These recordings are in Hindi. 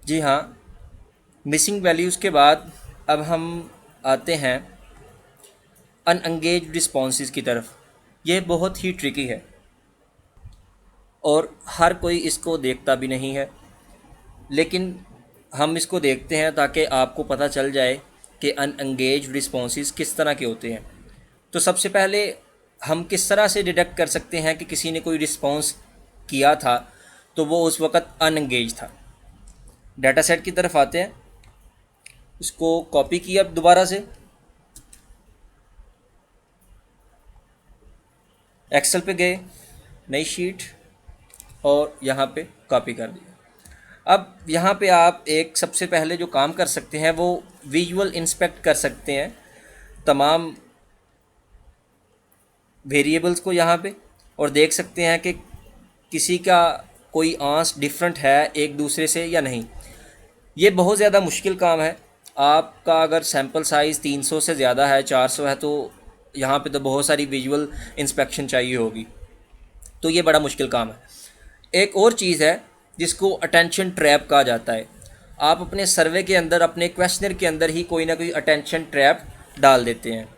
जी हाँ, मिसिंग वैल्यूज़ के बाद अब हम आते हैं अनएंगेज्ड रिस्पॉन्सेज की तरफ। ये बहुत ही ट्रिकी है और हर कोई इसको देखता भी नहीं है, लेकिन हम इसको देखते हैं ताकि आपको पता चल जाए कि अनएंगेज्ड रिस्पॉन्सेज किस तरह के होते हैं। तो सबसे पहले हम किस तरह से डिटेक्ट कर सकते हैं कि किसी ने कोई रिस्पॉन्स किया था तो वो उस वक़्त अनएंगेज था। डाटा सेट की तरफ आते हैं, इसको कॉपी किया दोबारा से, एक्सेल पे गए, नई शीट और यहाँ पे कॉपी कर दिया। अब यहाँ पे आप एक सबसे पहले जो काम कर सकते हैं वो विजुअल इंस्पेक्ट कर सकते हैं तमाम वेरिएबल्स को यहाँ पे, और देख सकते हैं कि किसी का कोई आंस डिफरेंट है एक दूसरे से या नहीं। ये बहुत ज़्यादा मुश्किल काम है। आपका अगर सैम्पल साइज़ 300 से ज़्यादा है, 400 है, तो यहाँ पे तो बहुत सारी विजुअल इंस्पेक्शन चाहिए होगी, तो ये बड़ा मुश्किल काम है। एक और चीज़ है जिसको अटेंशन ट्रैप कहा जाता है। आप अपने सर्वे के अंदर, अपने क्वेश्चनर के अंदर ही कोई ना कोई अटेंशन ट्रैप डाल देते हैं।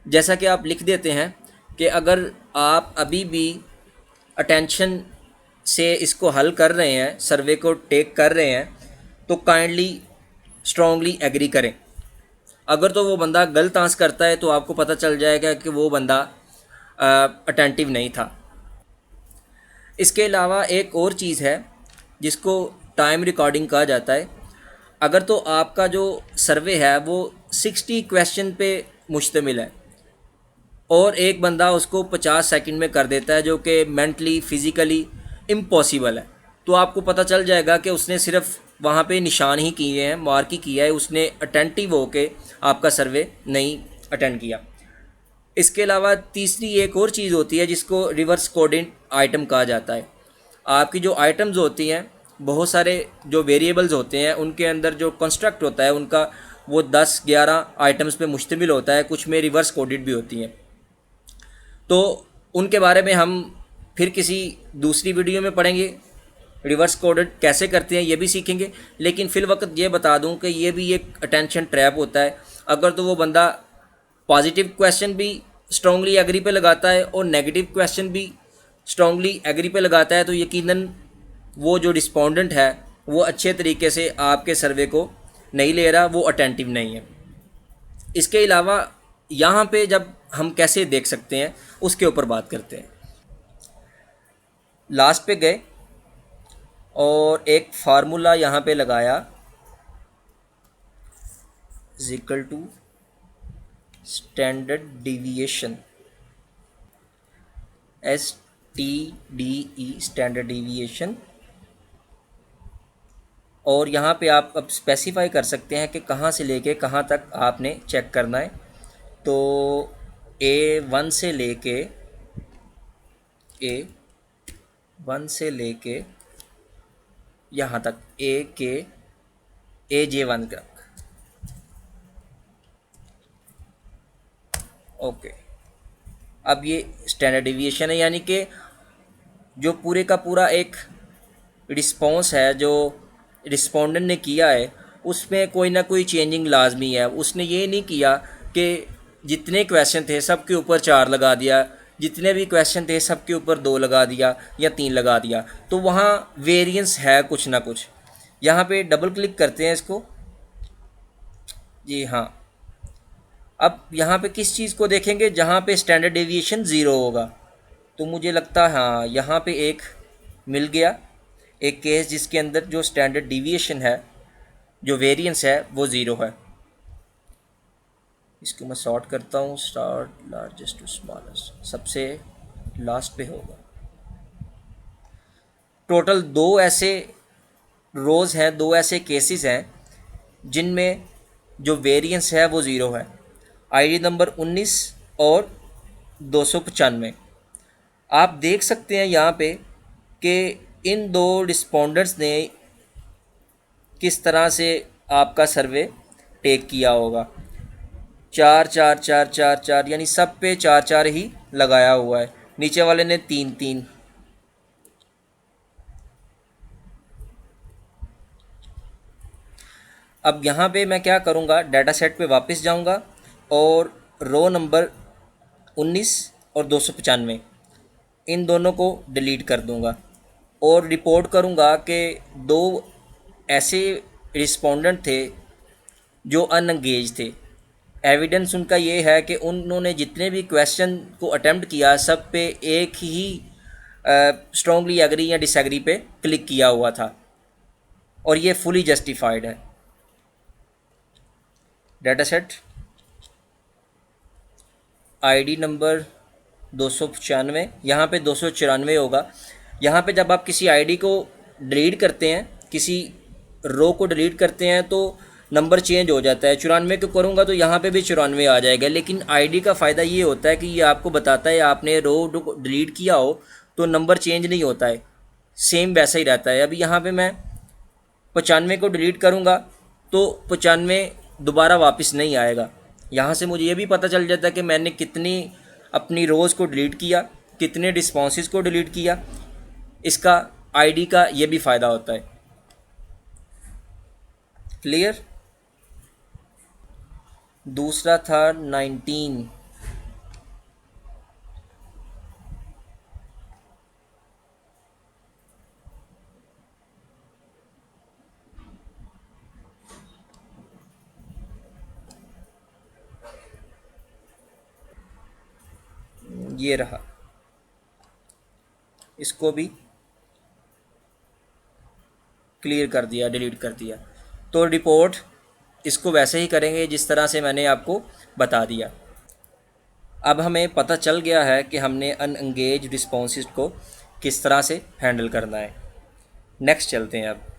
जैसा कि आप लिख देते हैं कि अगर आप अभी भी अटेंशन से इसको हल कर रहे हैं, सर्वे को टेक कर रहे हैं, तो काइंडली स्ट्रांगली एग्री करें। अगर तो वो बंदा गलत आंसर करता है तो आपको पता चल जाएगा कि वो बंदा अटेंटिव नहीं था। इसके अलावा एक और चीज़ है जिसको टाइम रिकॉर्डिंग कहा जाता है। अगर तो आपका जो सर्वे है वो 60 क्वेश्चन पे मुश्तमिल है और एक बंदा उसको 50 सेकंड में कर देता है, जो कि मेंटली फिज़िकली इम्पॉसिबल है, तो आपको पता चल जाएगा कि उसने सिर्फ वहाँ पे निशान ही किए हैं, मार्क ही किया है, उसने अटेंटिव होके आपका सर्वे नहीं अटेंड किया। इसके अलावा तीसरी एक और चीज़ होती है जिसको रिवर्स कोडेड आइटम कहा जाता है। आपकी जो आइटम्स होती हैं, बहुत सारे जो वेरिएबल्स होते हैं, उनके अंदर जो कंस्ट्रक्ट होता है उनका वो 10-11 आइटम्स पे मुश्तमिल होता है, कुछ में रिवर्स कोडेड भी होती हैं। तो उनके बारे में हम फिर किसी दूसरी वीडियो में पढ़ेंगे, रिवर्स कोडेड कैसे करते हैं ये भी सीखेंगे। लेकिन फिल वक्त ये बता दूं कि ये भी एक अटेंशन ट्रैप होता है। अगर तो वो बंदा पॉजिटिव क्वेश्चन भी स्ट्रांगली एग्री पे लगाता है और नेगेटिव क्वेश्चन भी स्ट्रांगली एग्री पे लगाता है, तो यकीनन वो जो रिस्पोंडेंट है वो अच्छे तरीके से आपके सर्वे को नहीं ले रहा, वो अटेंटिव नहीं है। इसके अलावा यहाँ पे जब हम कैसे देख सकते हैं उसके ऊपर बात करते हैं। लास्ट पे गए और एक फार्मूला यहाँ पे लगाया, is equal to standard deviation, STDE, standard deviation. और यहाँ पे आप अब स्पेसिफाई कर सकते हैं कि कहाँ से लेके कहाँ तक आपने चेक करना है। तो A1 से लेके A1 से लेके यहाँ तक AJ1 तक। ओके, अब ये स्टैंडर्ड डिविएशन है, यानी कि जो पूरे का पूरा एक रिस्पॉन्स है जो रिस्पोंडेंट ने किया है उसमें कोई ना कोई चेंजिंग लाजमी है। उसने ये नहीं किया कि जितने क्वेश्चन थे सब के ऊपर 4 लगा दिया, जितने भी क्वेश्चन थे सब के ऊपर 2 लगा दिया या 3 लगा दिया, तो वहाँ वेरिएंस है कुछ ना कुछ। यहाँ पे डबल क्लिक करते हैं इसको। जी हाँ, अब यहाँ पे किस चीज़ को देखेंगे, जहाँ पे स्टैंडर्ड डेविएशन 0 होगा। तो मुझे लगता है हाँ, यहाँ पे एक मिल गया, एक केस जिसके अंदर जो स्टैंडर्ड डिविएशन है, जो वेरिएंस है, वो 0 है। इसको मैं सॉर्ट करता हूँ, स्टार्ट लार्जेस्ट टू स्मॉलेस्ट, सबसे लास्ट पे होगा। टोटल 2 ऐसे रोज़ हैं, 2 ऐसे केसेस हैं जिनमें जो वेरिएंस है वो 0 है, ID नंबर 19 और 295। आप देख सकते हैं यहाँ पे कि इन 2 रिस्पोंडेंट्स ने किस तरह से आपका सर्वे टेक किया होगा। 4 4 4 4 4, यानी सब पे 4 4 ही लगाया हुआ है। नीचे वाले ने 3 3। अब यहाँ पे मैं क्या करूँगा, डाटा सेट पे वापस जाऊँगा और रो नंबर 19 और 295 इन दोनों को डिलीट कर दूँगा और रिपोर्ट करूँगा कि दो ऐसे रिस्पोंडेंट थे जो अनएंगेज थे। एविडेंस उनका ये है कि उन्होंने जितने भी क्वेश्चन को अटेम्प्ट किया सब पे एक ही स्ट्रॉन्गली एग्री या डिसएग्री पे क्लिक किया हुआ था और ये फुली जस्टिफाइड है। डाटा सेट आईडी नंबर 295, यहाँ पे 294 होगा। यहाँ पे जब आप किसी आईडी को डिलीट करते हैं, किसी रो को डिलीट करते हैं तो नंबर चेंज हो जाता है। 94 को करूँगा तो यहाँ पे भी 94 आ जाएगा, लेकिन आईडी का फ़ायदा ये होता है कि ये आपको बताता है आपने रो डिलीट किया हो तो नंबर चेंज नहीं होता है, सेम वैसा ही रहता है। अभी यहाँ पे मैं 95 को डिलीट करूँगा तो 95 दोबारा वापस नहीं आएगा। यहाँ से मुझे ये भी पता चल जाता है कि मैंने कितनी अपनी रोज़ को डिलीट किया, कितने रिस्पॉन्सेज को डिलीट किया। इसका आईडी का ये भी फ़ायदा होता है। क्लियर। दूसरा था 19। ये रहा, इसको भी क्लियर कर दिया, डिलीट कर दिया। तो रिपोर्ट इसको वैसे ही करेंगे जिस तरह से मैंने आपको बता दिया। अब हमें पता चल गया है कि हमने अनएंगेज रिस्पॉन्सेज को किस तरह से हैंडल करना है। नेक्स्ट चलते हैं अब।